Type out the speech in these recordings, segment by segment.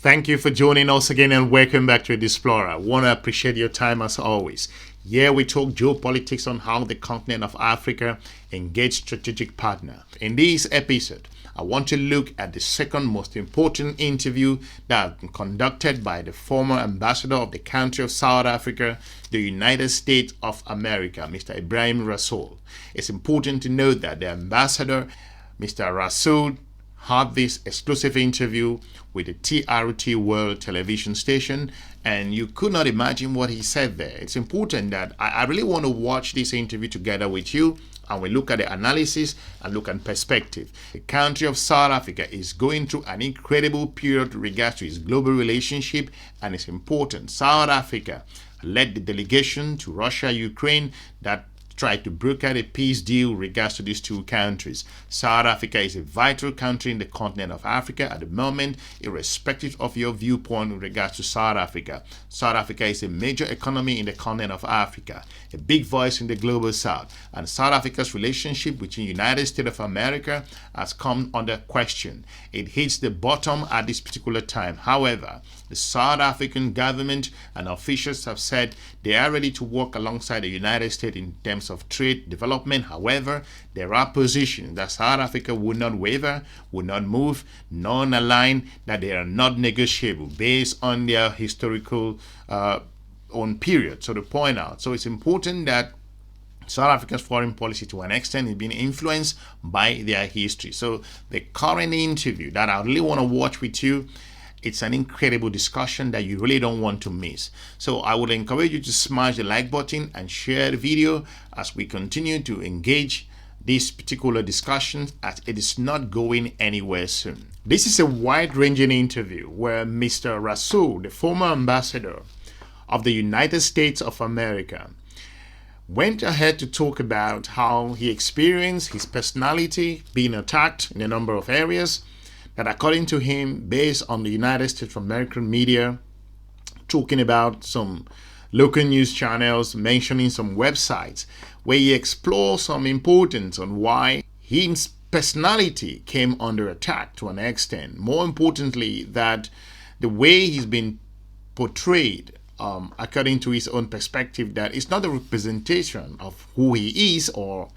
Thank you for joining us again and welcome back to The Explorer. I want to appreciate your time as always. Here we talk geopolitics on how the continent of Africa engaged strategic partner. In this episode, I want to look at the second most important interview that was conducted by the former ambassador of the country of South Africa, the United States of America, Mr. Ibrahim Rasool. It's important to note that the ambassador, Mr. Rasool, had this exclusive interview with the TRT World television station, and you could not imagine what he said there. It's important that I really want to watch this interview together with you, and we look at the analysis and look at perspective. The country of South Africa is going through an incredible period with regards to its global relationship, and it's important. South Africa led the delegation to Russia, Ukraine, that tried to broker a peace deal with regards to these two countries. South Africa is a vital country in the continent of Africa at the moment, irrespective of your viewpoint with regards to South Africa. South Africa is a major economy in the continent of Africa, a big voice in the global south, and South Africa's relationship with the United States of America has come under question. It hits the bottom at this particular time. However, the South African government and officials have said they are ready to work alongside the United States in terms of trade development. However, there are positions that South Africa would not waver, would not move, non-aligned, that they are not negotiable based on their historical own period. So to point out, so it's important that South Africa's foreign policy to an extent is being influenced by their history. So the current interview that I really want to watch with you, it's an incredible discussion that you really don't want to miss. So I would encourage you to smash the like button and share the video as we continue to engage this particular discussion, as it is not going anywhere soon. This is a wide-ranging interview where Mr. Rasool, the former ambassador of the United States of America, went ahead to talk about how he experienced his personality being attacked in a number of areas that, according to him, based on the United States of American media, talking about some local news channels, mentioning some websites, where he explores some importance on why his personality came under attack to an extent. More importantly, that the way he's been portrayed, according to his own perspective, that it's not a representation of who he is, or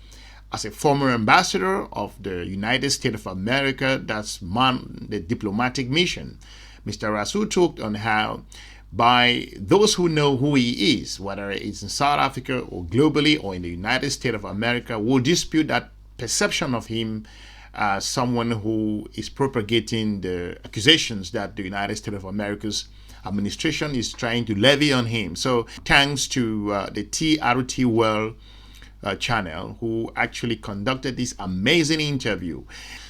as a former ambassador of the United States of America, that's the diplomatic mission. Mr. Rasool talked on how, by those who know who he is, whether it's in South Africa or globally or in the United States of America, will dispute that perception of him as someone who is propagating the accusations that the United States of America's administration is trying to levy on him. So thanks to the TRT World channel, who actually conducted this amazing interview.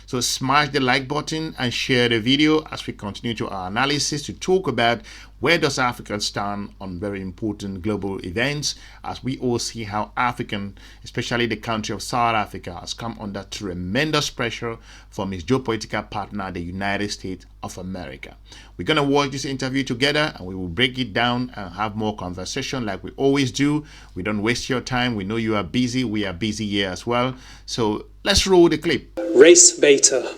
So smash the like button and share the video as we continue to our analysis to talk about where does Africa stand on very important global events, as we all see how African, especially the country of South Africa, has come under tremendous pressure from its geopolitical partner, the United States of America. We're going to watch this interview together and we will break it down and have more conversation like we always do. We don't waste your time. We know you are busy. We are busy here as well. So let's roll the clip. Race beta,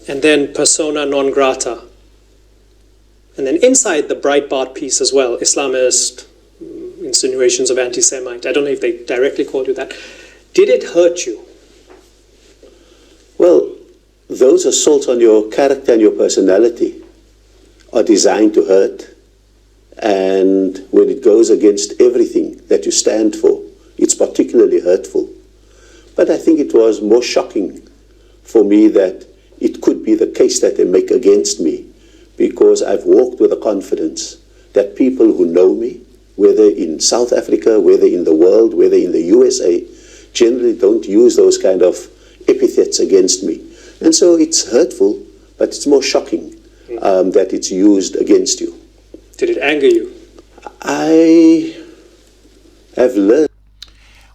and then persona non grata. And then inside the Breitbart piece as well, Islamist insinuations of anti-Semite. I don't know if they directly called you that. Did it hurt you? Well, those assaults on your character and your personality are designed to hurt. And when it goes against everything that you stand for, it's particularly hurtful. But I think it was more shocking for me that it could be the case that they make against me, because I've walked with the confidence that people who know me, whether in South Africa, whether in the world, whether in the USA, generally don't use those kind of epithets against me. And so it's hurtful, but it's more shocking that it's used against you. Did it anger you? I have learned.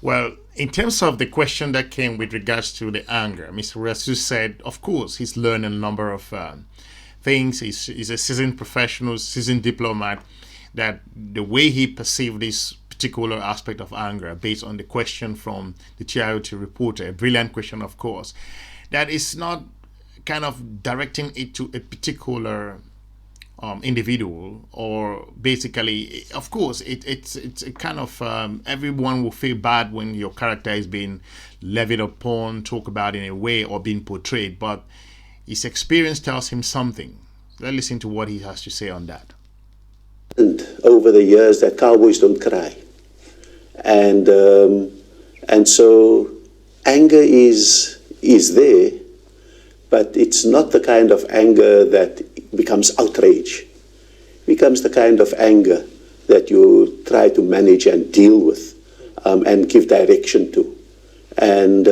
Well, in terms of the question that came with regards to the anger, Mr. Rasool said, of course, he's learned a number of things. He's a seasoned professional, seasoned diplomat, that the way he perceived this particular aspect of anger based on the question from the TRT reporter, a brilliant question, of course, that is not kind of directing it to a particular individual, or basically, of course, it's a kind of everyone will feel bad when your character is being levied upon, talked about in a way, or being portrayed. But his experience tells him something. Let's listen to what he has to say on that. Over the years, that cowboys don't cry, and so anger is there, but it's not the kind of anger that becomes outrage. It becomes the kind of anger that you try to manage and deal with, and give direction to, and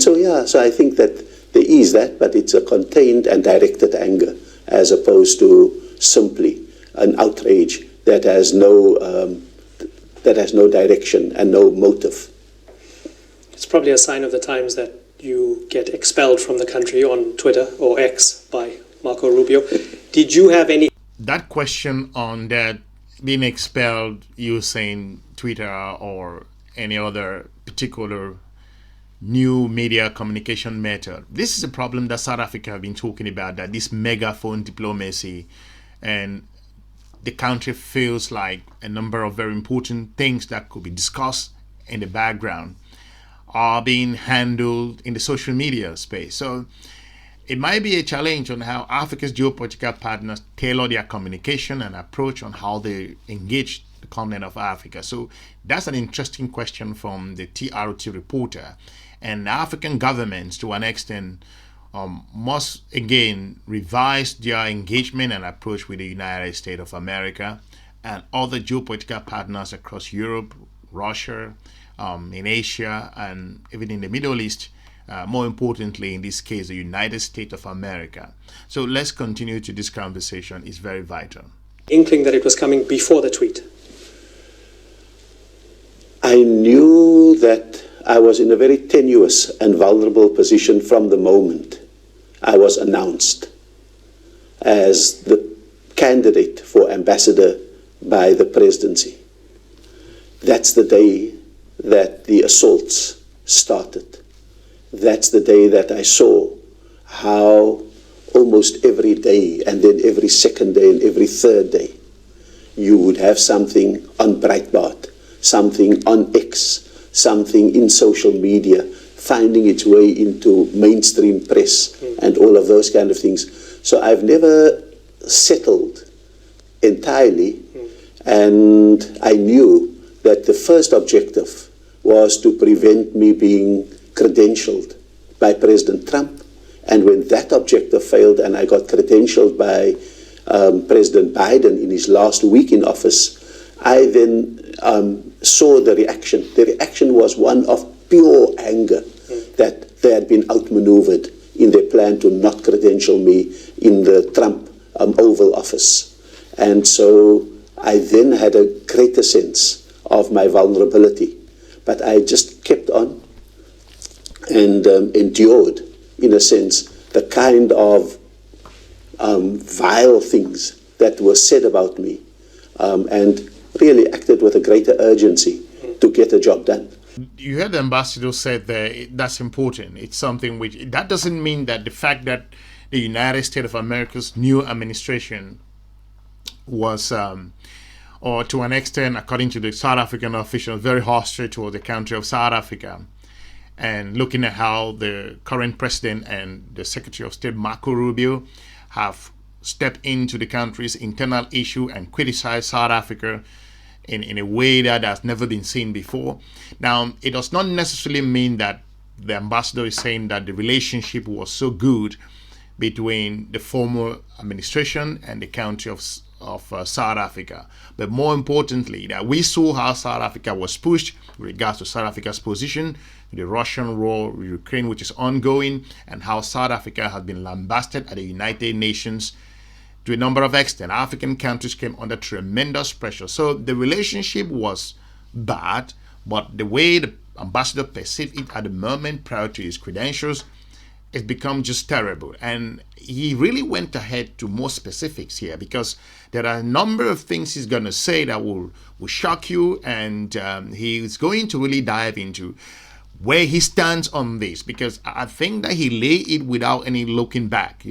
so I think that there is that, but it's a contained and directed anger, as opposed to simply an outrage that has no direction and no motive. It's probably a sign of the times that you get expelled from the country on Twitter, or X, by Marco Rubio. Did you have any... That question on that being expelled using Twitter or any other particular new media communication method. This is a problem that South Africa have been talking about, that this megaphone diplomacy, and the country feels like a number of very important things that could be discussed in the background are being handled in the social media space. So it might be a challenge on how Africa's geopolitical partners tailor their communication and approach on how they engage the continent of Africa. So that's an interesting question from the TRT reporter. And African governments, to an extent, must again revise their engagement and approach with the United States of America and other geopolitical partners across Europe, Russia, in Asia, and even in the Middle East. More importantly, in this case, the United States of America. So let's continue to this conversation. It's very vital. Inkling that it was coming before the tweet? I knew that I was in a very tenuous and vulnerable position from the moment I was announced as the candidate for ambassador by the presidency. That's the day that the assaults started. That's the day that I saw how almost every day, and then every second day and every third day, you would have something on Breitbart, something on X, something in social media, finding its way into mainstream press and all of those kind of things. So I've never settled entirely, and I knew that the first objective was to prevent me being credentialed by President Trump. And when that objective failed and I got credentialed by President Biden in his last week in office, I then saw the reaction. The reaction was one of pure anger that they had been outmaneuvered in their plan to not credential me in the Trump Oval Office. And so I then had a greater sense of my vulnerability. But I just kept on and endured, in a sense, the kind of vile things that were said about me, and really acted with a greater urgency to get the job done. You heard the ambassador said there, that's important. It's something which, that doesn't mean that the fact that the United States of America's new administration was, or to an extent, according to the South African officials, very hostile toward the country of South Africa. And looking at how the current president and the Secretary of State, Marco Rubio, have stepped into the country's internal issue and criticized South Africa in a way that has never been seen before. Now, it does not necessarily mean that the ambassador is saying that the relationship was so good between the former administration and the country of South Africa. But more importantly, that we saw how South Africa was pushed with regards to South Africa's position, the Russian war with Ukraine, which is ongoing, and how South Africa has been lambasted at the United Nations to a number of extent. African countries came under tremendous pressure. So the relationship was bad, but the way the ambassador perceived it at the moment prior to his credentials, it's become just terrible. And he really went ahead to more specifics here, because there are a number of things he's going to say that will shock you, and he's going to really dive into where he stands on this, because I think that he laid it without any looking back.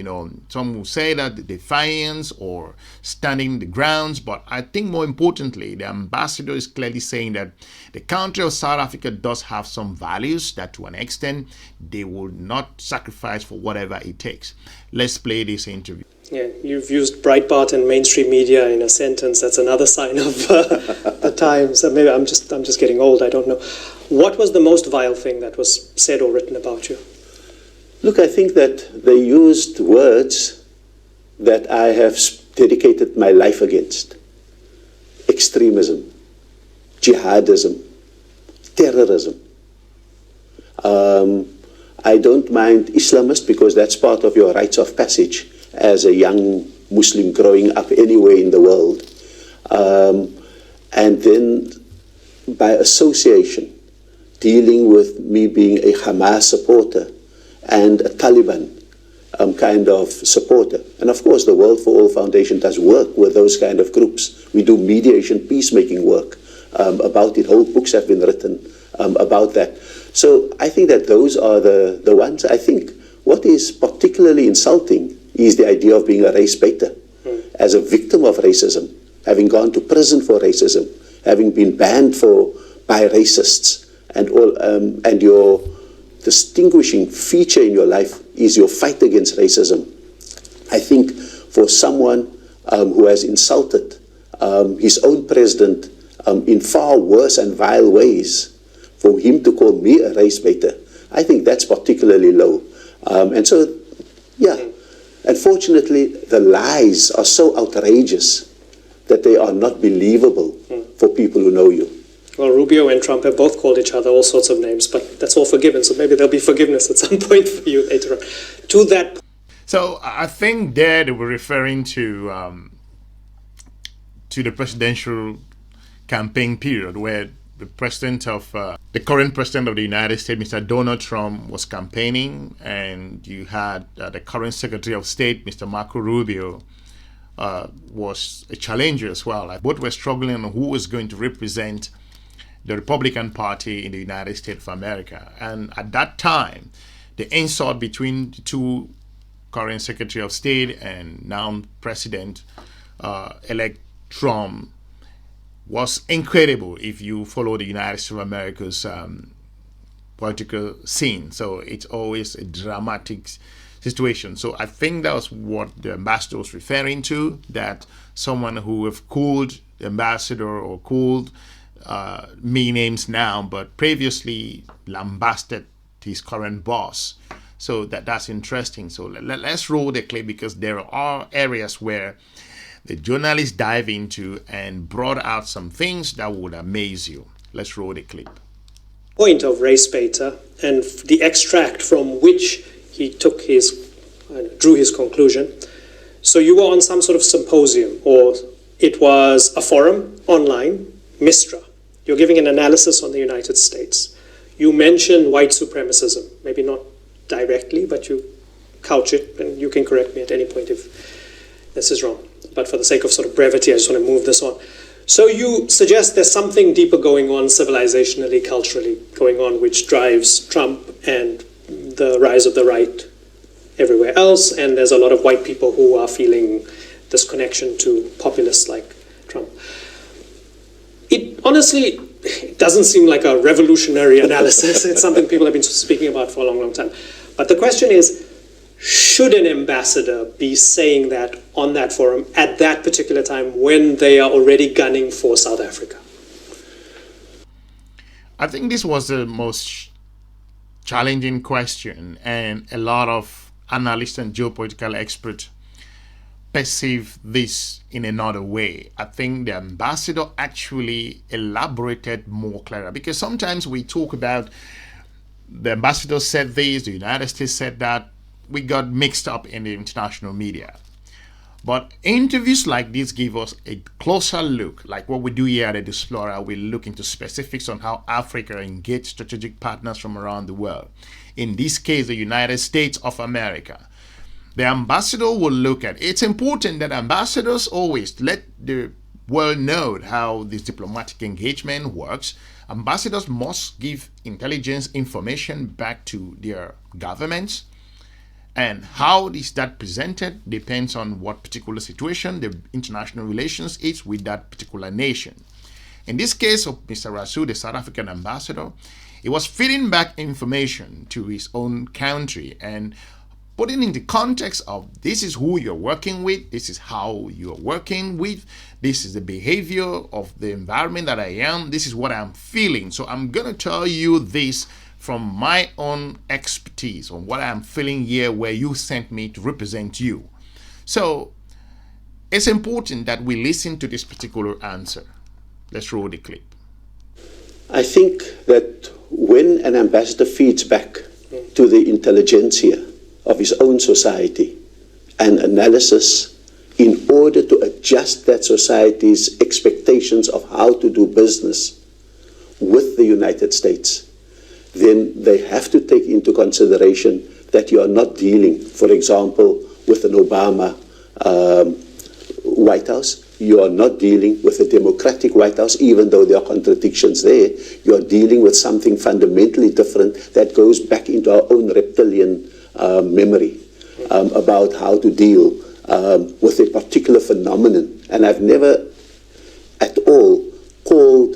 Some will say that defiance or standing the grounds, but I think more importantly, the ambassador is clearly saying that the country of South Africa does have some values that to an extent they will not sacrifice for whatever it takes. Let's play this interview. Yeah, you've used Breitbart and mainstream media in a sentence. That's another sign of the times. Maybe I'm just getting old. I don't know. What was the most vile thing that was said or written about you? Look, I think that they used words that I have dedicated my life against. Extremism, jihadism, terrorism. I don't mind Islamist because that's part of your rites of passage as a young Muslim growing up anywhere in the world. And then by association, dealing with me being a Hamas supporter and a Taliban kind of supporter. And of course, the World for All Foundation does work with those kind of groups. We do mediation, peacemaking work about it. Whole books have been written about that. So I think that those are the ones. I think what is particularly insulting is the idea of being a race baiter. As a victim of racism, having gone to prison for racism, having been banned by racists, and all, and your distinguishing feature in your life is your fight against racism. I think for someone who has insulted his own president in far worse and vile ways, for him to call me a race baiter, I think that's particularly low. And so, yeah, unfortunately, the lies are so outrageous that they are not believable for people who know you. Well, Rubio and Trump have both called each other all sorts of names, but that's all forgiven, so maybe there'll be forgiveness at some point for you later on. To that. So I think there they were referring to the presidential campaign period where the current president of the United States, Mr. Donald Trump, was campaigning, and you had the current Secretary of State, Mr. Marco Rubio, was a challenger as well. Both were struggling on who was going to represent the Republican Party in the United States of America. And at that time, the insult between the two current Secretary of State and now President-elect Trump was incredible if you follow the United States of America's political scene. So it's always a dramatic situation. So I think that was what the ambassador was referring to, that someone who have called the ambassador or called me names now, but previously lambasted his current boss. So that's interesting. So let's roll the clip, because there are areas where the journalists dive into and brought out some things that would amaze you. Let's roll the clip. Point of race baiter and the extract from which he took drew his conclusion. So you were on some sort of symposium, or it was a forum online, Mistra. You're giving an analysis on the United States. You mention white supremacism, maybe not directly, but you couch it, and you can correct me at any point if this is wrong. But for the sake of sort of brevity, I just want to move this on. So you suggest there's something deeper going on civilizationally, culturally going on, which drives Trump and the rise of the right everywhere else, and there's a lot of white people who are feeling this connection to populists like Trump. It honestly doesn't seem like a revolutionary analysis. It's something people have been speaking about for a long, long time. But the question is, should an ambassador be saying that on that forum at that particular time when they are already gunning for South Africa? I think this was the most challenging question, and a lot of analysts and geopolitical experts perceive this in another way. I think the ambassador actually elaborated more clearly, because sometimes we talk about the ambassador said this, the United States said that, we got mixed up in the international media. But interviews like this give us a closer look, like what we do here at Explorer. We look into specifics on how Africa engaged strategic partners from around the world. In this case, the United States of America. The ambassador will look at, it's important that ambassadors always let the well known how this diplomatic engagement works. Ambassadors must give intelligence information back to their governments, and how is that presented depends on what particular situation the international relations is with that particular nation. In this case of Mr. Rasool, the South African ambassador, he was feeding back information to his own country and putting in the context of, this is who you're working with, this is how you're working with, this is the behavior of the environment that I am, this is what I'm feeling. So I'm going to tell you this from my own expertise on what I'm feeling here where you sent me to represent you. So it's important that we listen to this particular answer. Let's roll the clip. I think that when an ambassador feeds back to the intelligentsia of his own society an analysis in order to adjust that society's expectations of how to do business with the United States, then they have to take into consideration that you are not dealing, for example, with an Obama White House. You are not dealing with a Democratic White House, even though there are contradictions there. You are dealing with something fundamentally different that goes back into our own reptilian memory about how to deal with a particular phenomenon. And I've never at all called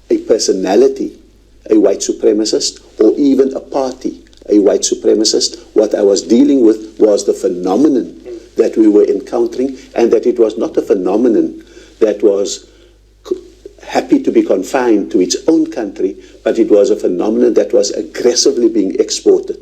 a personality a white supremacist or even a party a white supremacist. What I was dealing with was the phenomenon that we were encountering, and that it was not a phenomenon that was happy to be confined to its own country, but it was a phenomenon that was aggressively being exported.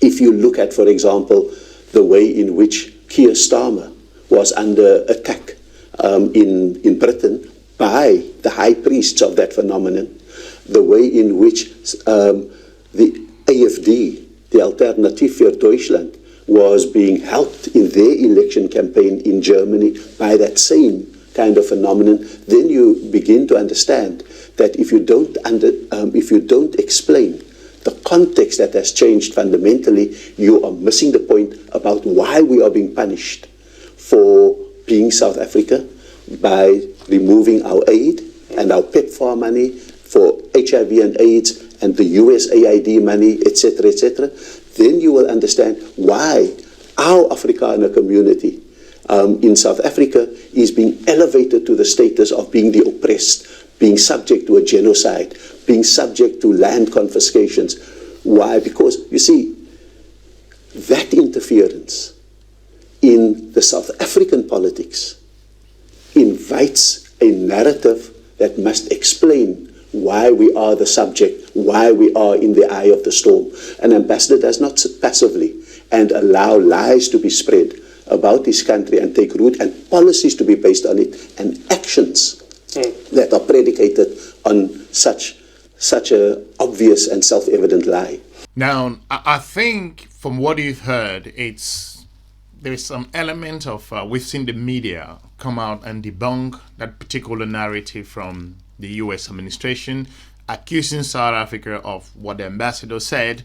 If you look at, for example, the way in which Keir Starmer was under attack in Britain by the high priests of that phenomenon, the way in which the AfD, the Alternative für Deutschland, was being helped in their election campaign in Germany by that same kind of phenomenon, then you begin to understand that if you don't explain the context that has changed fundamentally, you are missing the point about why we are being punished for being South Africa by removing our aid and our PEPFAR money for HIV and AIDS and the USAID money, etc., etc., then you will understand why our Afrikaner community in South Africa is being elevated to the status of being the oppressed, being subject to a genocide, being subject to land confiscations. Why? Because, you see, that interference in the South African politics invites a narrative that must explain why we are the subject, why we are in the eye of the storm. An ambassador does not sit passively and allow lies to be spread about his country and take root, and policies to be based on it, and actions that are predicated on such a obvious and self-evident lie. Now, I think from what you've heard, there's some element of we've seen the media come out and debunk that particular narrative from the U.S. administration, accusing South Africa of what the ambassador said.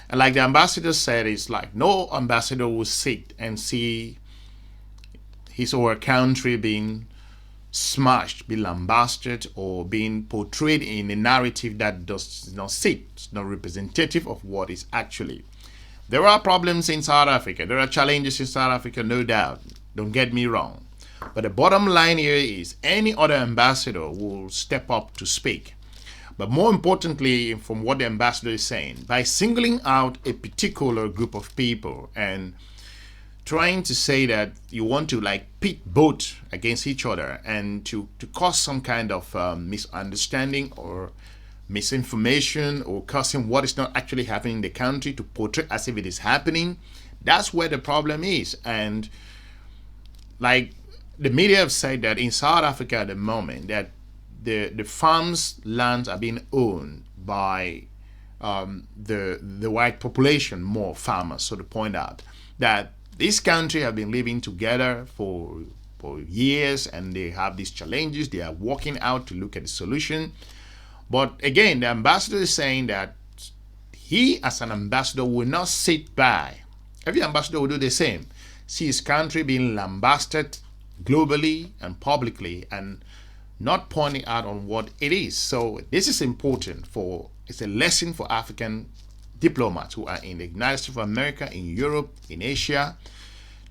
And like the ambassador said, it's like no ambassador will sit and see his or her country being smashed, being lambasted, or being portrayed in a narrative that does not sit, it's not representative of what is actually. There are problems in South Africa. There are challenges in South Africa, no doubt. Don't get me wrong. But the bottom line here is any other ambassador will step up to speak. But more importantly, from what the ambassador is saying, by singling out a particular group of people and trying to say that you want to pit both against each other and to cause some kind of misunderstanding or misinformation or causing what is not actually happening in the country to portray as if it is happening, that's where the problem is. And like the media have said that in South Africa at the moment that the farms' lands are being owned by the white population, more farmers. So to point out that this country have been living together for years, and they have these challenges. They are working out to look at the solution. But again, the ambassador is saying that he, as an ambassador, will not sit by. Every ambassador will do the same. See his country being lambasted, globally and publicly and not pointing out on what it is. So this is important it's a lesson for African diplomats who are in the United States of America, in Europe, in Asia,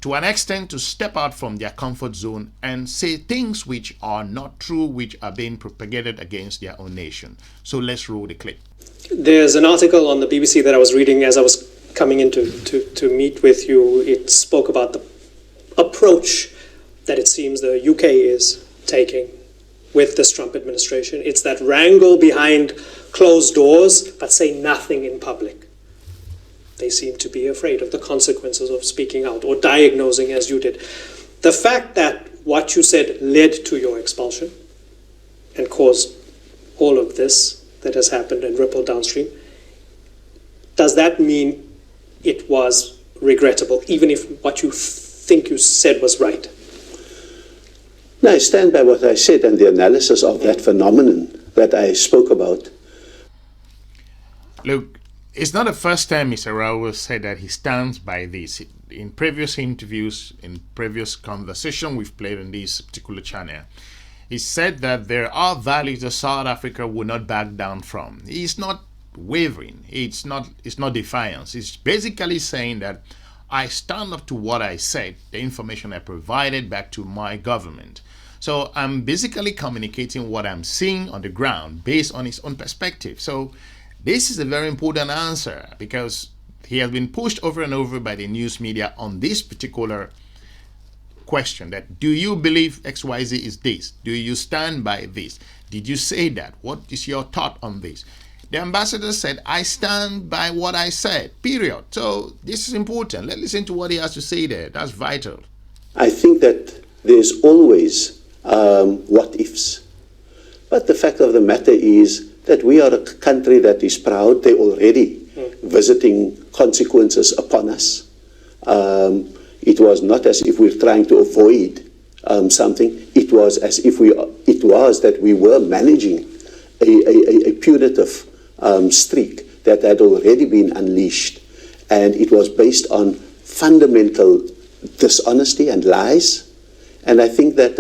to an extent, to step out from their comfort zone and say things which are not true, which are being propagated against their own nation. So let's roll the clip. There's an article on the BBC that I was reading as I was coming in to meet with you. It spoke about the approach that it seems the UK is taking with this Trump administration. It's that wrangle behind closed doors, but say nothing in public. They seem to be afraid of the consequences of speaking out or diagnosing as you did. The fact that what you said led to your expulsion and caused all of this that has happened and rippled downstream, does that mean it was regrettable, even if what you think you said was right? No, I stand by what I said and the analysis of that phenomenon that I spoke about. Look, it's not the first time Mr. Rao said that he stands by this. In previous interviews, in previous conversation we've played on this particular channel, he said that there are values that South Africa will not back down from. He's not wavering. It's not defiance. It's basically saying that I stand up to what I said, the information I provided back to my government. So I'm basically communicating what I'm seeing on the ground based on his own perspective. So this is a very important answer because he has been pushed over and over by the news media on this particular question that, do you believe XYZ is this? Do you stand by this? Did you say that? What is your thought on this? The ambassador said, I stand by what I said, period. So this is important. Let's listen to what he has to say there. That's vital. I think that there's always what ifs. But the fact of the matter is that we are a country that is proud. They're already visiting consequences upon us. It was not as if we're trying to avoid something. It was as if that we were managing a punitive streak that had already been unleashed. And it was based on fundamental dishonesty and lies. And I think that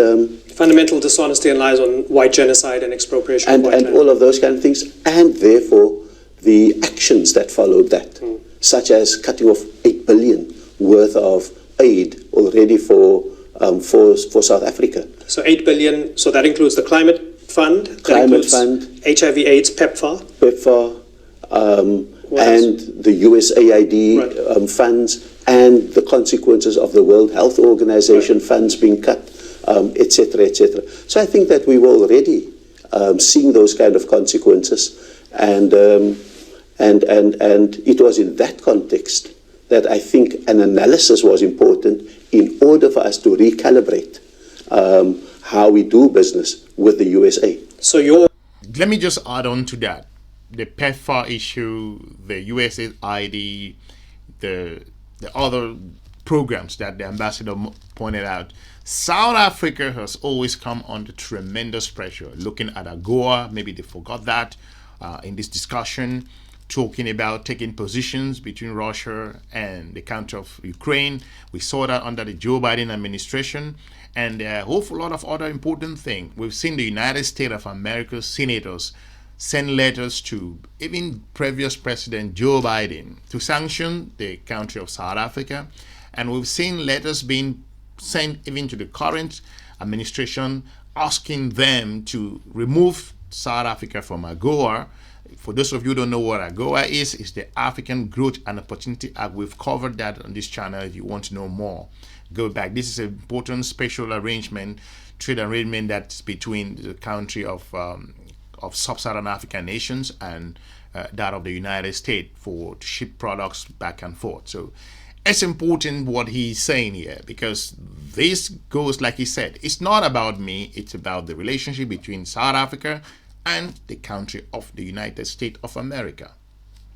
fundamental dishonesty and lies on white genocide and expropriation and all of those kind of things, and therefore the actions that followed that, such as cutting off 8 billion worth of aid already for South Africa. So 8 billion. So that includes the climate fund, HIV/AIDS, PEPFAR, and the USAID funds, and the consequences of the World Health Organization funds being cut, etc., etc. So I think that we were already seeing those kind of consequences, and it was in that context that I think an analysis was important in order for us to recalibrate how we do business with the USA. Let me just add on to that. The PEPFAR issue, the USAID, the other programs that the ambassador pointed out, South Africa has always come under tremendous pressure. Looking at AGOA, maybe they forgot that in this discussion, talking about taking positions between Russia and the country of Ukraine. We saw that under the Joe Biden administration, and a whole lot of other important things. We've seen the United States of America senators send letters to even previous President Joe Biden to sanction the country of South Africa. And we've seen letters being sent even to the current administration asking them to remove South Africa from AGOA. For those of you who don't know what AGOA is, it's the African Growth and Opportunity Act. We've covered that on this channel. If you want to know more, go back. This is an important special arrangement, trade arrangement that's between the country of sub-Saharan African nations and that of the United States to ship products back and forth. So it's important what he's saying here, because this goes, like he said, it's not about me, it's about the relationship between South Africa and the country of the United States of America.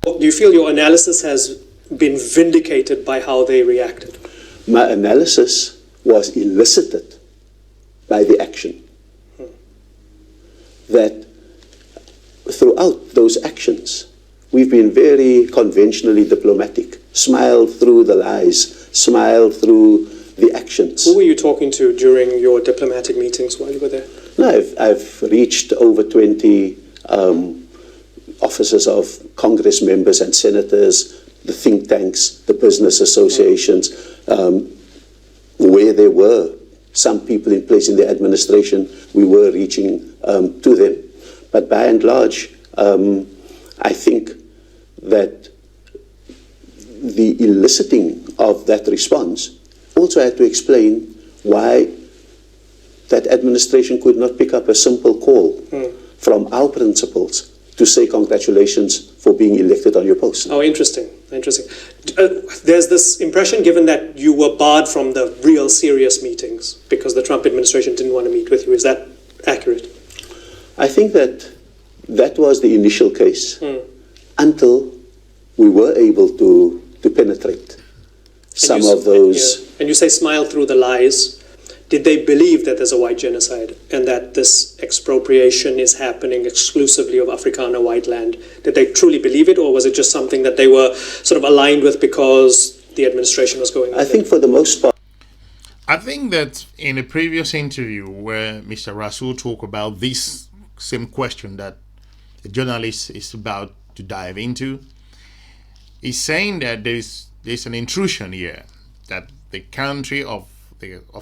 Do you feel your analysis has been vindicated by how they reacted? My analysis was elicited by the action. That throughout those actions, we've been very conventionally diplomatic, smiled through the lies, smiled through the actions. Who were you talking to during your diplomatic meetings while you were there? No, I've reached over 20 offices of Congress members and senators, the think tanks, the business associations, where there were some people in place in the administration, we were reaching to them. But by and large, I think that the eliciting of that response also had to explain why that administration could not pick up a simple call from our principals to say congratulations for being elected on your post. Oh, interesting. There's this impression given that you were barred from the real serious meetings because the Trump administration didn't want to meet with you. Is that accurate? I think that was the initial case until we were able to penetrate some of those. And you say smile through the lies. Did they believe that there's a white genocide and that this expropriation is happening exclusively of Afrikaner white land? Did they truly believe it, or was it just something that they were sort of aligned with because the administration was going on? I think for the most part. I think that in a previous interview where Mr. Rasool talked about this same question that the journalist is about to dive into, he's saying that there's an intrusion here, that the country of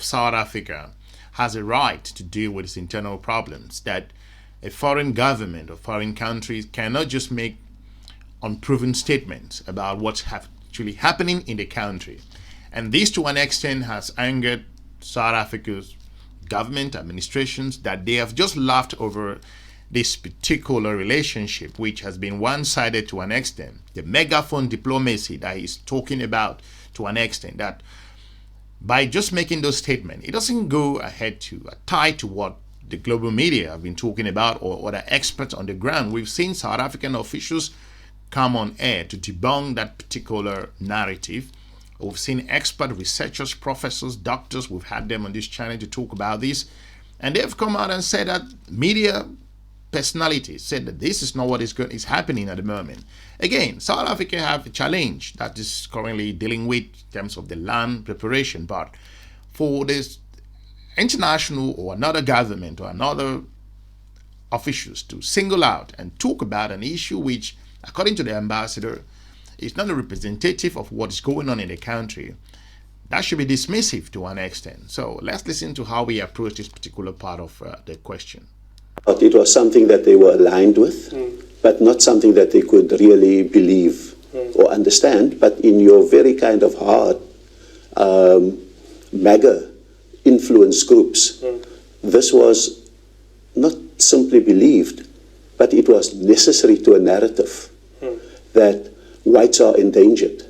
South Africa has a right to deal with its internal problems, that a foreign government or foreign countries cannot just make unproven statements about what's actually happening in the country. And this, to an extent, has angered South Africa's government, administrations, that they have just laughed over this particular relationship, which has been one-sided to an extent. The megaphone diplomacy that he's talking about to an extent, that by just making those statements, it doesn't go ahead to tie to what the global media have been talking about or the experts on the ground. We've seen South African officials come on air to debunk that particular narrative. We've seen expert researchers, professors, doctors, we've had them on this channel to talk about this. And they've come out and said that media personalities said that this is not what is happening at the moment. Again, South Africa have a challenge that is currently dealing with in terms of the land preparation. But for this international or another government or another officials to single out and talk about an issue which, according to the ambassador, is not a representative of what is going on in the country, that should be dismissive to an extent. So let's listen to how we approach this particular part of the question. It was something that they were aligned with, but not something that they could really believe or understand. But in your very kind of hard MAGA influence groups, this was not simply believed, but it was necessary to a narrative that whites are endangered,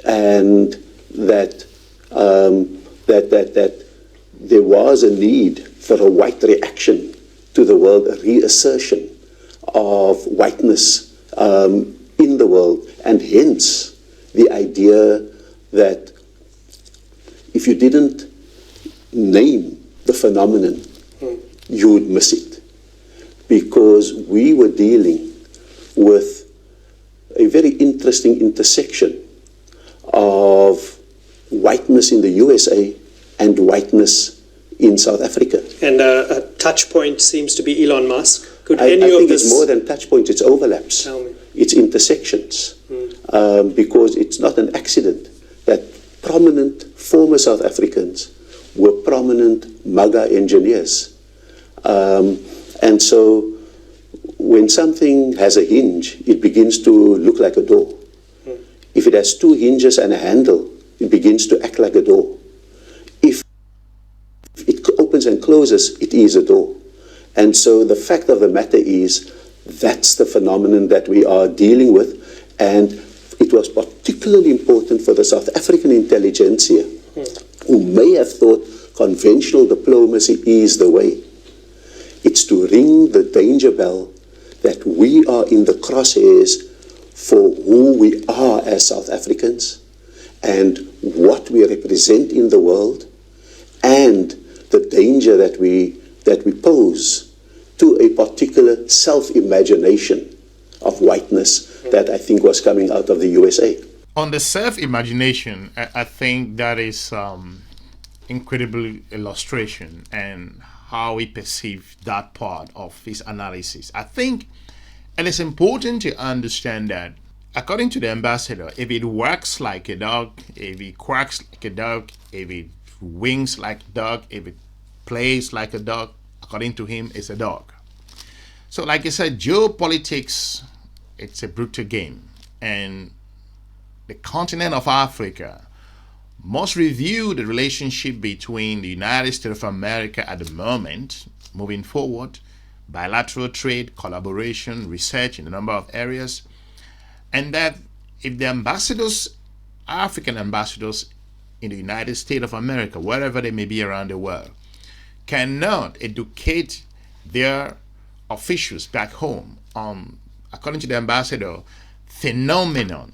and that that there was a need for a white reaction to the world, a reassertion of whiteness in the world, and hence the idea that if you didn't name the phenomenon, you would miss it, because we were dealing with a very interesting intersection of whiteness in the USA and whiteness in South Africa. And a touch point seems to be Elon Musk. Could I any think of this... it's more than touch points, it's overlaps. Tell me. It's intersections. Because it's not an accident that prominent former South Africans were prominent MAGA engineers. And so when something has a hinge, it begins to look like a door. If it has two hinges and a handle, it begins to act like a door. If it opens and closes, it is a door. And so the fact of the matter is, that's the phenomenon that we are dealing with. And it was particularly important for the South African intelligentsia, who may have thought conventional diplomacy is the way. It's to ring the danger bell that we are in the crosshairs for who we are as South Africans and what we represent in the world, and the danger that we pose to a particular self-imagination of whiteness that I think was coming out of the USA. On the self-imagination, I think that is incredible illustration and how he perceived that part of his analysis. I think it is important to understand that, according to the ambassador, if it works like a dog, if it quacks like a dog, if it winks like a dog, if it plays like a dog, according to him, it's a dog. So like I said, geopolitics, it's a brutal game. And the continent of Africa must review the relationship between the United States of America at the moment, moving forward, bilateral trade, collaboration, research in a number of areas, and that if the ambassadors, African ambassadors in the United States of America, wherever they may be around the world, cannot educate their officials back home on, according to the ambassador, phenomenon,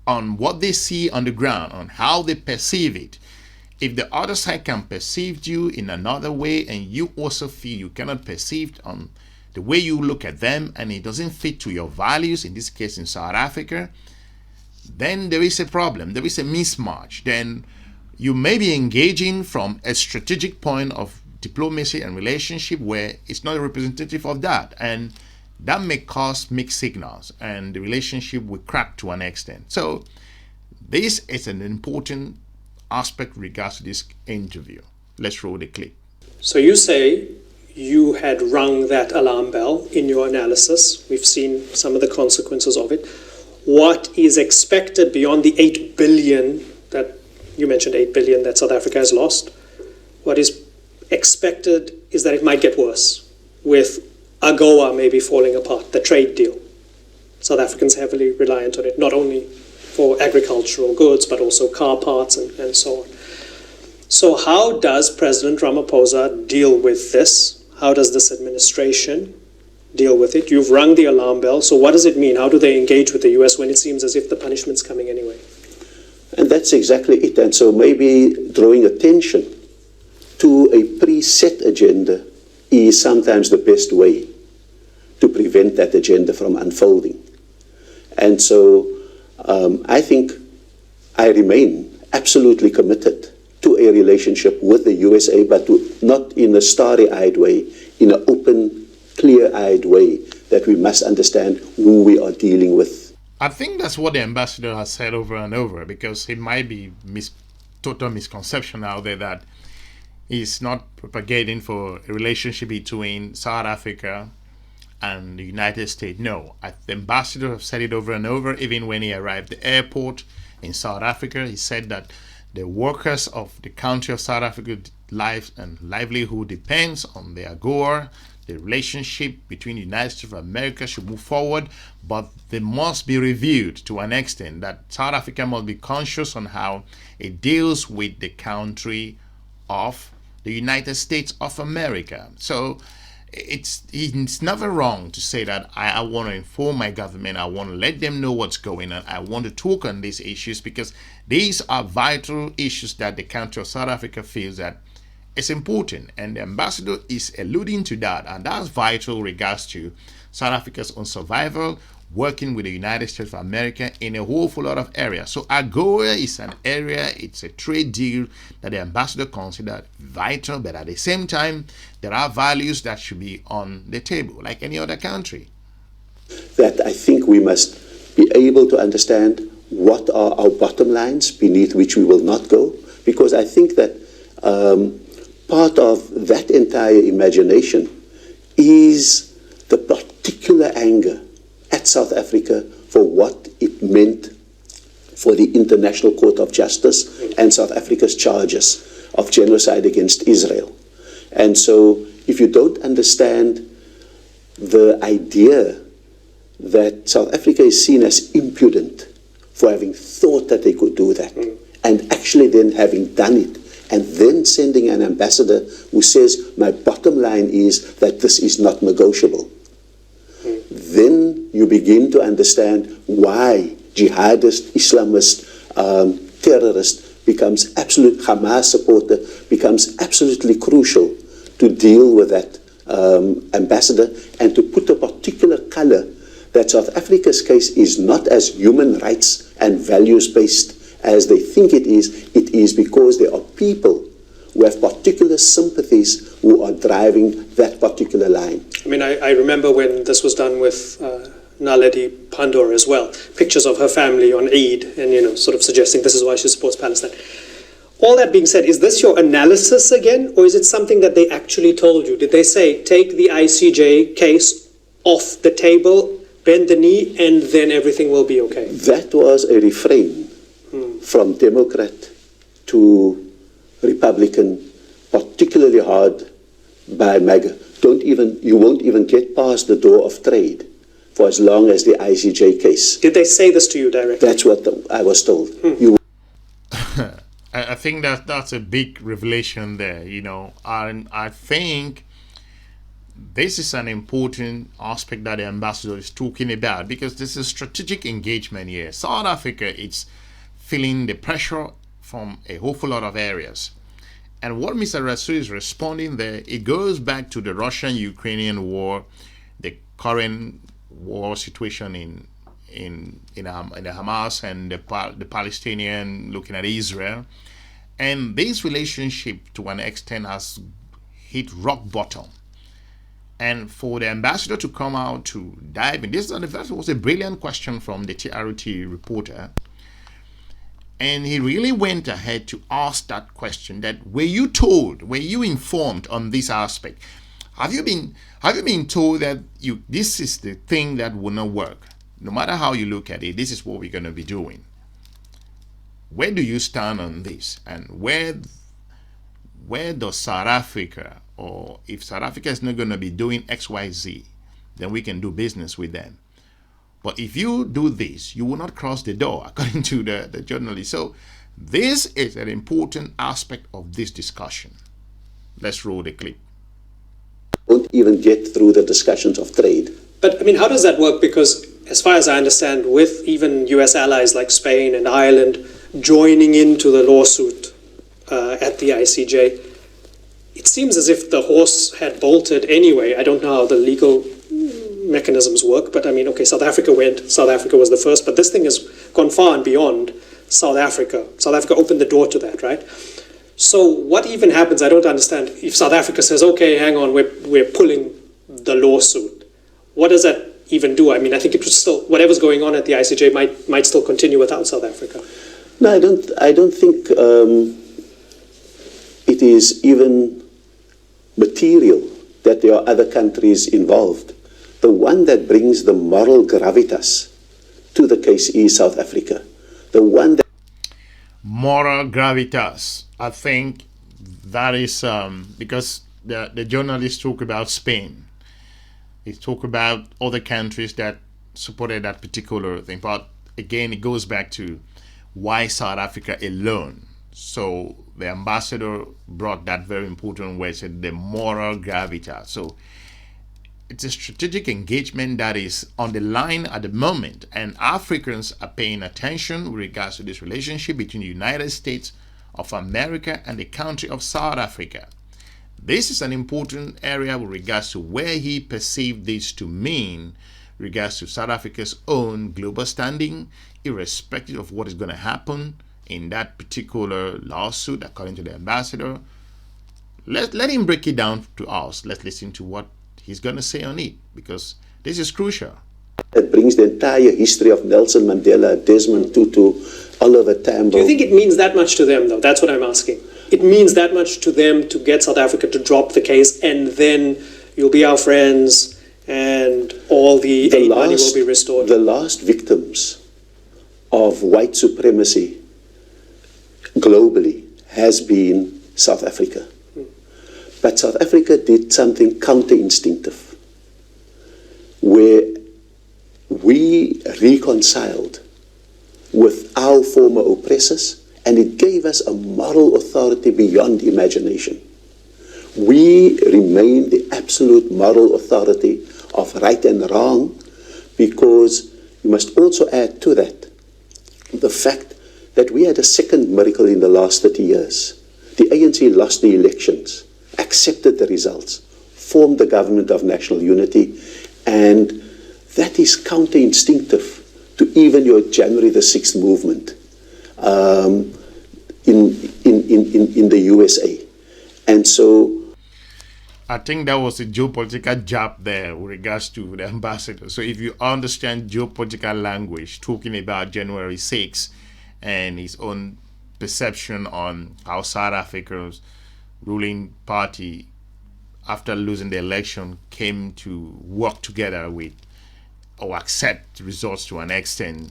on what they see on the ground, on how they perceive it. If the other side can perceive you in another way and you also feel you cannot perceive on the way you look at them and it doesn't fit to your values, in this case in South Africa, then there is a problem, there is a mismatch. Then you may be engaging from a strategic point of diplomacy and relationship where it's not a representative of that, and that may cause mixed signals and the relationship will crack to an extent. So this is an important aspect regards to this interview. Let's roll the clip. So you say you had rung that alarm bell in your analysis. We've seen some of the consequences of it. What is expected beyond the 8 billion that you mentioned, 8 billion that South Africa has lost? What is expected is that it might get worse, with AGOA maybe falling apart, the trade deal. South Africans heavily reliant on it, not only for agricultural goods, but also car parts and so on. So how does President Ramaphosa deal with this? How does this administration deal with it? You've rung the alarm bell, so what does it mean? How do they engage with the US when it seems as if the punishment's coming anyway? And that's exactly it. And so maybe drawing attention to a preset agenda is sometimes the best way to prevent that agenda from unfolding. And so I think I remain absolutely committed to a relationship with the USA, but not in a starry-eyed way, in an open, clear-eyed way, that we must understand who we are dealing with. I think that's what the ambassador has said over and over, because it might be total misconception out there that he's not propagating for a relationship between South Africa and the United States. No, the ambassador has said it over and over. Even when he arrived at the airport in South Africa, he said that the workers of the country of South Africa's life and livelihood depends on the AGOA. The relationship between the United States of America should move forward, but they must be reviewed to an extent that South Africa must be conscious on how it deals with the country of the United States of America. So it's never wrong to say that I want to inform my government, I want to let them know what's going on, I want to talk on these issues, because these are vital issues that the country of South Africa feels that it's important, and the ambassador is alluding to that, and that's vital regards to South Africa's own survival, working with the United States of America in a whole lot of areas. So AGOA is an area, it's a trade deal that the ambassador considered vital, but at the same time, there are values that should be on the table, like any other country. That I think we must be able to understand what are our bottom lines beneath which we will not go, because I think that part of that entire imagination is the particular anger at South Africa for what it meant for the International Court of Justice and South Africa's charges of genocide against Israel. And so if you don't understand the idea that South Africa is seen as impudent for having thought that they could do that, and actually then having done it, and then sending an ambassador who says, my bottom line is that this is not negotiable, then you begin to understand why jihadist, Islamist, terrorist becomes absolute, Hamas supporter becomes absolutely crucial to deal with that ambassador, and to put a particular color that South Africa's case is not as human rights and values based as they think it is because there are people who have particular sympathies, who are driving that particular line. I mean, I remember when this was done with Naledi Pandor as well, pictures of her family on Eid and, you know, sort of suggesting this is why she supports Palestine. All that being said, is this your analysis again, or is it something that they actually told you? Did they say, take the ICJ case off the table, bend the knee, and then everything will be okay? That was a refrain from Democrat to Republican, particularly hard by MAGA. You won't even get past the door of trade for as long as the ICJ case. Did they say this to you directly? That's what I was told. I think that's a big revelation there, you know, and I think this is an important aspect that the ambassador is talking about, because this is strategic engagement here. South Africa is feeling the pressure from a whole lot of areas. And what Mr. Rasool is responding there, it goes back to the Russian-Ukrainian war, the current war situation in the Hamas and the Palestinian looking at Israel. And this relationship to an extent has hit rock bottom. And for the ambassador to come out to dive in, this was a brilliant question from the TRT reporter. And he really went ahead to ask that question, that were you told, were you informed on this aspect? Have you been told that this is the thing that will not work? No matter how you look at it, this is what we're going to be doing. Where do you stand on this? And where does South Africa, or if South Africa is not going to be doing XYZ, then we can do business with them. But if you do this, you will not cross the door, according to the journalist. So this is an important aspect of this discussion. Let's roll the clip. Won't even get through the discussions of trade. But, I mean, how does that work? Because as far as I understand, with even US allies like Spain and Ireland joining into the lawsuit at the ICJ, it seems as if the horse had bolted anyway. I don't know how the legal mechanisms work, but I mean, okay, South Africa went, South Africa was the first, but this thing has gone far and beyond South Africa. South Africa opened the door to that, right? So what even happens, I don't understand, if South Africa says, okay, hang on, we're pulling the lawsuit. What does that even do? I mean, I think it would still, whatever's going on at the ICJ might still continue without South Africa. No, I don't think it is even material that there are other countries involved. The one that brings the moral gravitas to the case is South Africa. The one that... Moral gravitas. I think that is because the journalists talk about Spain. They talk about other countries that supported that particular thing. But again, it goes back to why South Africa alone. So the ambassador brought that very important word, said the moral gravitas. So it's a strategic engagement that is on the line at the moment, and Africans are paying attention with regards to this relationship between the United States of America and the country of South Africa. This is an important area with regards to where he perceived this to mean with regards to South Africa's own global standing, irrespective of what is going to happen in that particular lawsuit, according to the ambassador. Let him break it down to us. Let's listen to what he's going to say on it, because this is crucial. It brings the entire history of Nelson Mandela, Desmond Tutu, Oliver Tambo. Do you think it means that much to them, though? That's what I'm asking. It means that much to them to get South Africa to drop the case, and then you'll be our friends, and all the aid money will be restored? The last victims of white supremacy globally has been South Africa. But South Africa did something counter-instinctive, where we reconciled with our former oppressors, and it gave us a moral authority beyond imagination. We remain the absolute moral authority of right and wrong, because you must also add to that the fact that we had a second miracle in the last 30 years. The ANC lost the elections, accepted the results, formed the government of national unity, and that is counter-instinctive to even your January the 6th movement in the USA. And so I think that was a geopolitical jab there with regards to the ambassador. So if you understand geopolitical language, talking about January 6th and his own perception on how South Africa's ruling party, after losing the election, came to work together with or accept results to an extent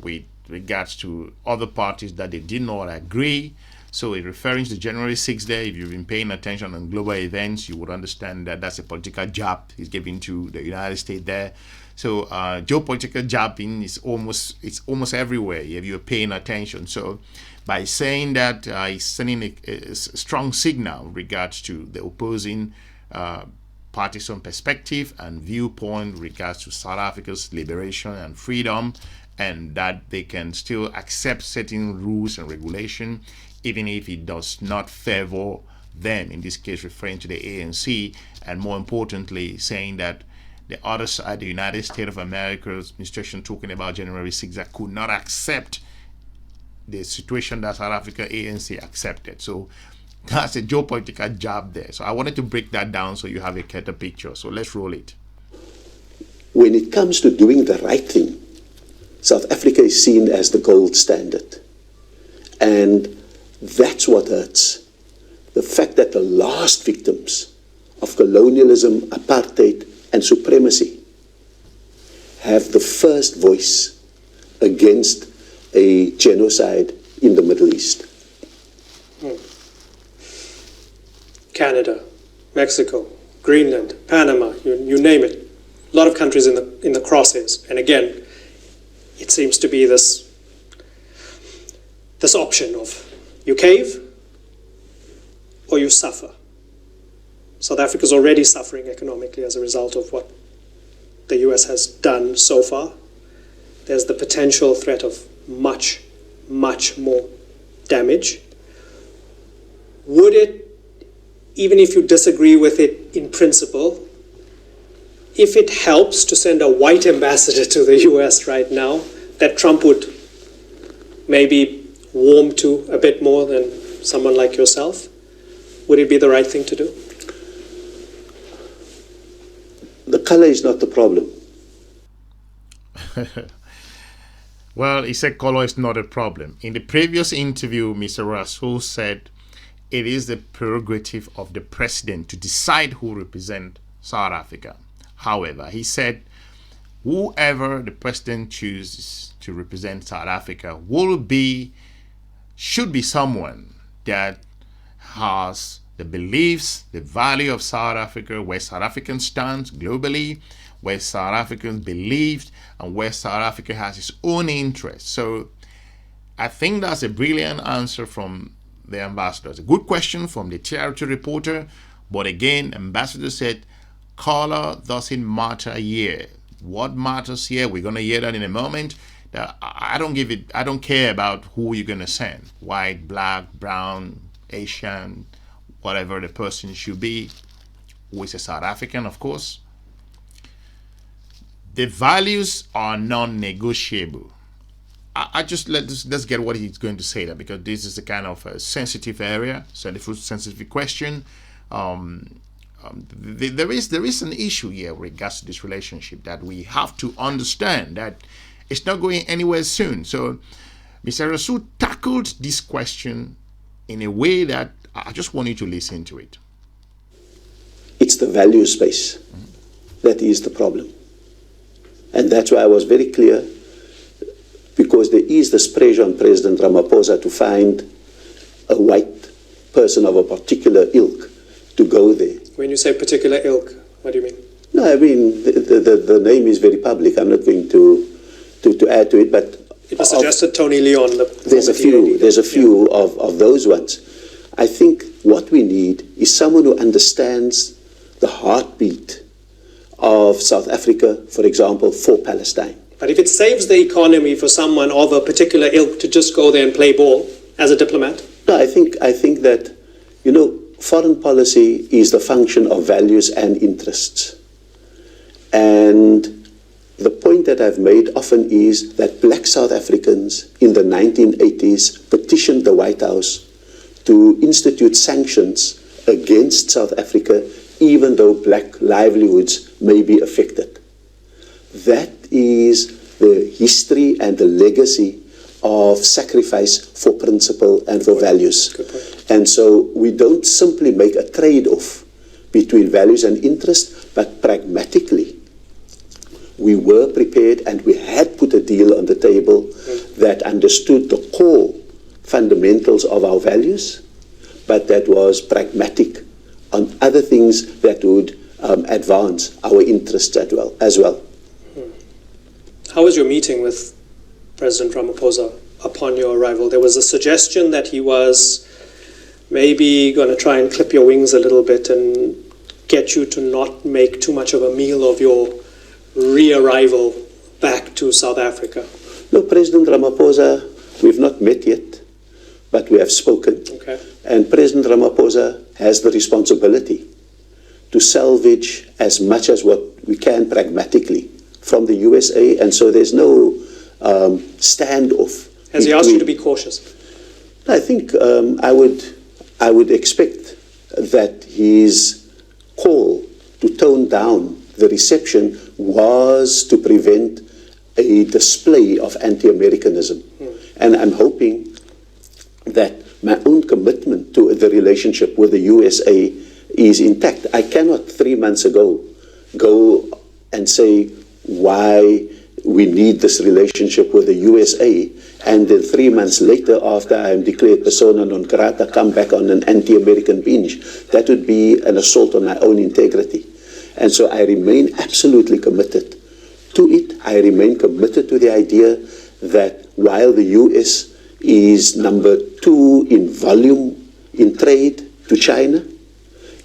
with regards to other parties that they did not agree. So referring to January 6th there, if you've been paying attention on global events, you would understand that that's a political jab he's giving to the United States there. So geopolitical jabbing is almost everywhere if you're paying attention. So by saying that, he's sending a strong signal in regards to the opposing parties' own perspective and viewpoint in regards to South Africa's liberation and freedom, and that they can still accept certain rules and regulation even if it does not favor them, in this case referring to the ANC, and more importantly saying that the other side, the United States of America's administration, talking about January 6th, that could not accept the situation that South Africa ANC accepted. So that's a geopolitical jab there. So I wanted to break that down so you have a clearer picture. So let's roll it. When it comes to doing the right thing, South Africa is seen as the gold standard. And that's what hurts. The fact that the last victims of colonialism, apartheid, and supremacy have the first voice against a genocide in the Middle East. Canada, Mexico, Greenland, Panama, you name it. A lot of countries in the crosshairs. And again, it seems to be this option of you cave or you suffer. South Africa is already suffering economically as a result of what the US has done so far. There's the potential threat of much, much more damage. Would it, even if you disagree with it in principle, if it helps to send a white ambassador to the US right now, that Trump would maybe warm to a bit more than someone like yourself, would it be the right thing to do? The color is not the problem. Well, he said color is not a problem. In the previous interview, Mr. Rasool said it is the prerogative of the president to decide who represents South Africa. However, he said whoever the president chooses to represent South Africa should be someone that has the beliefs, the value of South Africa, where South Africans stand globally, where South Africans believe, and where South Africa has its own interests. So I think that's a brilliant answer from the ambassador. It's a good question from the TRT reporter, but again, ambassador said color doesn't matter here. What matters here, we're going to hear that in a moment. I don't care about who you're going to send, white, black, brown, Asian, whatever the person should be, who is a South African, of course. The values are non-negotiable. Let's get what he's going to say there, because this is a kind of a sensitive area, sensitive question. There is an issue here with regards to this relationship that we have to understand that it's not going anywhere soon. So Mr. Rasool tackled this question in a way that I just want you to listen to it. It's the value space that is the problem. And that's why I was very clear, because there is this pressure on President Ramaphosa to find a white person of a particular ilk to go there. When you say particular ilk, what do you mean? No, I mean, the name is very public. I'm not going to add to it, but it was suggested Tony Leon. There's a few of those ones. I think what we need is someone who understands the heartbeat of South Africa, for example, for Palestine. But if it saves the economy for someone of a particular ilk to just go there and play ball as a diplomat? No, I think that, foreign policy is the function of values and interests. And the point that I've made often is that black South Africans in the 1980s petitioned the White House to institute sanctions against South Africa, even though black livelihoods may be affected. That is the history and the legacy of sacrifice for principle and for values. And so we don't simply make a trade-off between values and interest, but pragmatically, we were prepared and we had put a deal on the table that understood the core fundamentals of our values, but that was pragmatic on other things that would advance our interests as well. How was your meeting with President Ramaphosa upon your arrival? There was a suggestion that he was maybe going to try and clip your wings a little bit and get you to not make too much of a meal of your re-arrival back to South Africa. No, President Ramaphosa, we've not met yet, but we have spoken. Okay. And President Ramaphosa has the responsibility to salvage as much as what we can pragmatically from the USA, and so there's no standoff. Has he asked you to be cautious? I think I would expect that his call to tone down the reception was to prevent a display of anti-Americanism. And I'm hoping that my own commitment to the relationship with the USA is intact. I cannot 3 months ago go and say why we need this relationship with the USA, and then 3 months later, after I am declared persona non grata, come back on an anti-American binge. That would be an assault on my own integrity. And so I remain absolutely committed to it. I remain committed to the idea that while the US is number 2 in volume in trade to China,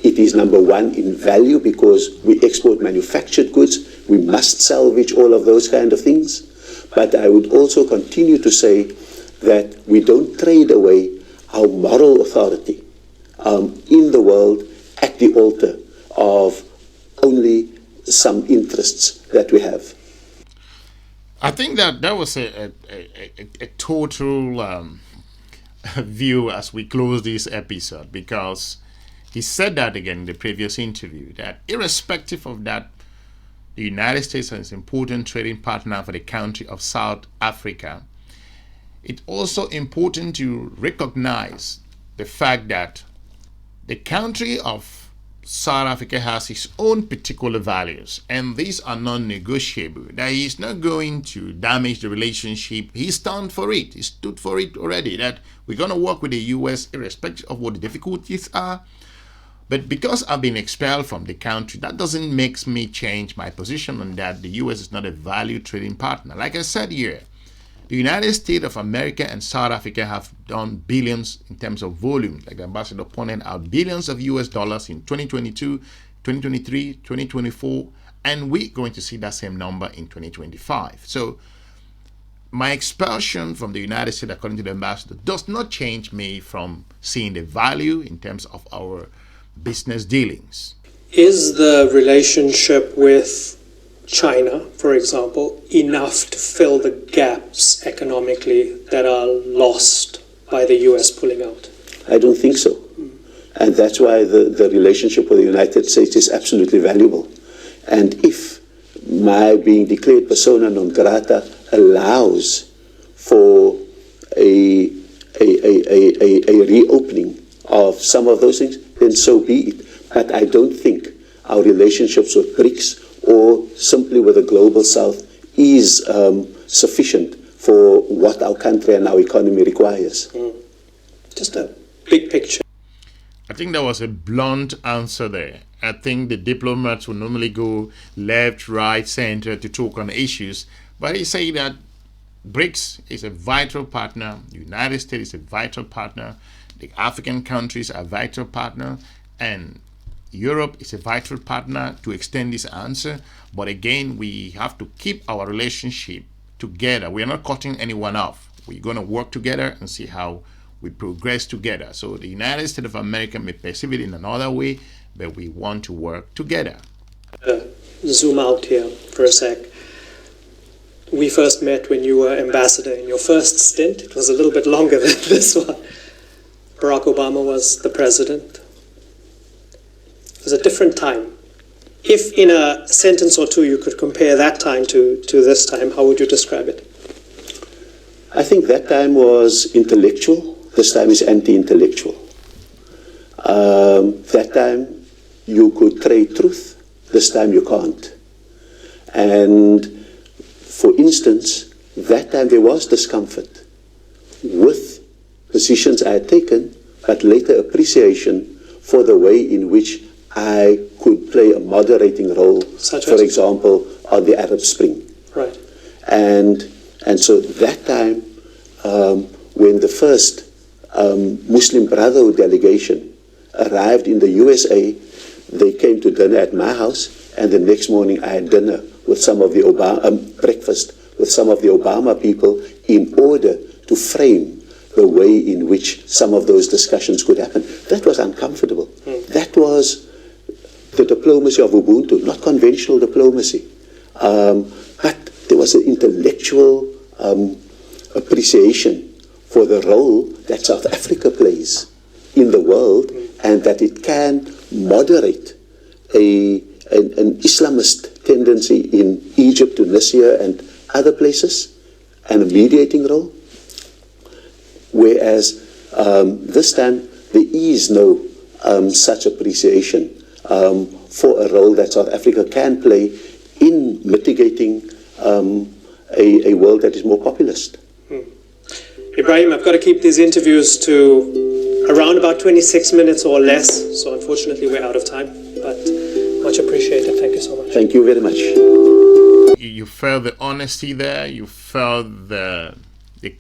it is number 1 in value because we export manufactured goods. We must salvage all of those kind of things. But I would also continue to say that we don't trade away our moral authority in the world at the altar of only some interests that we have. I think that was a total view as we close this episode, because he said that again in the previous interview, that irrespective of that, the United States is an important trading partner for the country of South Africa. It's also important to recognize the fact that the country of South Africa has its own particular values, and these are non-negotiable. That he is not going to damage the relationship. He stood for it. He stood for it already, that we're going to work with the US irrespective of what the difficulties are. But because I've been expelled from the country, that doesn't make me change my position on that. The US is not a value trading partner. Like I said here, the United States of America and South Africa have done billions in terms of volume, like the ambassador pointed out, billions of US dollars in 2022, 2023, 2024, and we're going to see that same number in 2025. So my expulsion from the United States, according to the ambassador, does not change me from seeing the value in terms of our business dealings. Is the relationship with China, for example, enough to fill the gaps economically that are lost by the US pulling out? I don't think so. And that's why the relationship with the United States is absolutely valuable. And if my being declared persona non grata allows for a reopening of some of those things, then so be it. But I don't think our relationships with BRICS or simply with the Global South is sufficient for what our country and our economy requires. Just a big picture. I think there was a blunt answer there. I think the diplomats will normally go left, right, center to talk on issues, but he said that BRICS is a vital partner, the United States is a vital partner, the African countries are a vital partner, and Europe is a vital partner to extend this answer. But again, we have to keep our relationship together. We are not cutting anyone off. We're going to work together and see how we progress together. So the United States of America may perceive it in another way, but we want to work together. Zoom out here for a sec. We first met when you were ambassador in your first stint. It was a little bit longer than this one. Barack Obama was the president. It was a different time. If in a sentence or two you could compare that time to this time, how would you describe it? I think that time was intellectual. This time is anti-intellectual. That time you could trade truth. This time you can't. And for instance, that time there was discomfort with positions I had taken, but later appreciation for the way in which I could play a moderating role, for example, on the Arab Spring. Right. And so that time, when the first Muslim Brotherhood delegation arrived in the USA, they came to dinner at my house, and the next morning I had dinner with some of the breakfast with some of the Obama people in order to frame the way in which some of those discussions could happen. That was uncomfortable. That was the diplomacy of Ubuntu, not conventional diplomacy. But there was an intellectual appreciation for the role that South Africa plays in the world, and that it can moderate an Islamist tendency in Egypt, Tunisia, and other places, and a mediating role. Whereas this time there is no such appreciation for a role that South Africa can play in mitigating a world that is more populist. Ibrahim, I've got to keep these interviews to around about 26 minutes or less, so unfortunately we're out of time, but much appreciated. Thank you so much. Thank you very much. You felt the honesty there, you felt the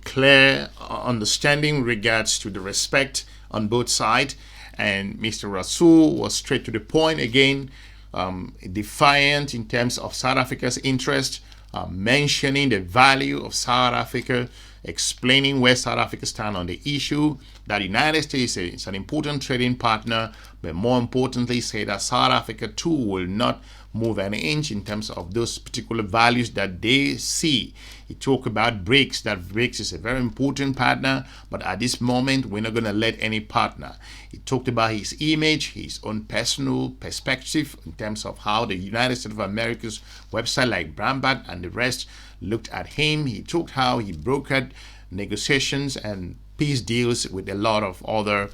clear understanding regards to the respect on both sides, and Mr. Rasool was straight to the point again, defiant in terms of South Africa's interest, mentioning the value of South Africa, explaining where South Africa stands on the issue, that the United States is an important trading partner, but more importantly say that South Africa too will not move an inch in terms of those particular values that they see. He talked about BRICS, that BRICS is a very important partner, but at this moment we're not going to let any partner. He talked about his image, his own personal perspective in terms of how the United States of America's website like Pragmatic and the rest looked at him. He talked how he brokered negotiations and peace deals with a lot of other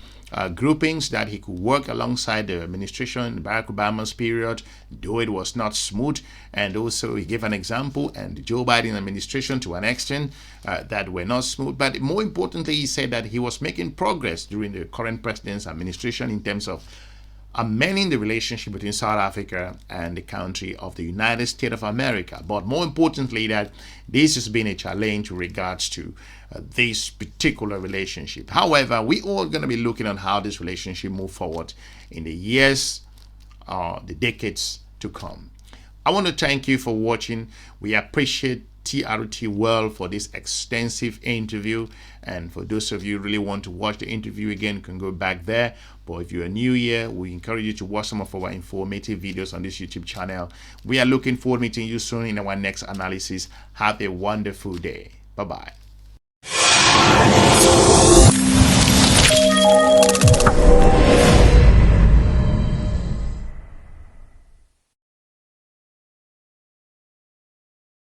groupings that he could work alongside the administration in Barack Obama's period, though it was not smooth. And also he gave an example, and the Joe Biden administration to an extent that were not smooth. But more importantly, he said that he was making progress during the current president's administration in terms of amending the relationship between South Africa and the country of the United States of America. But more importantly, that this has been a challenge with regards to this particular relationship. However, we all going to be looking at how this relationship move forward in the years or the decades to come. I want to thank you for watching. We appreciate TRT World for this extensive interview, and for those of you who really want to watch the interview again, you can go back there. But if you're new here, we encourage you to watch some of our informative videos on this YouTube channel. We are looking forward to meeting you soon in our next analysis. Have a wonderful day. Bye-bye.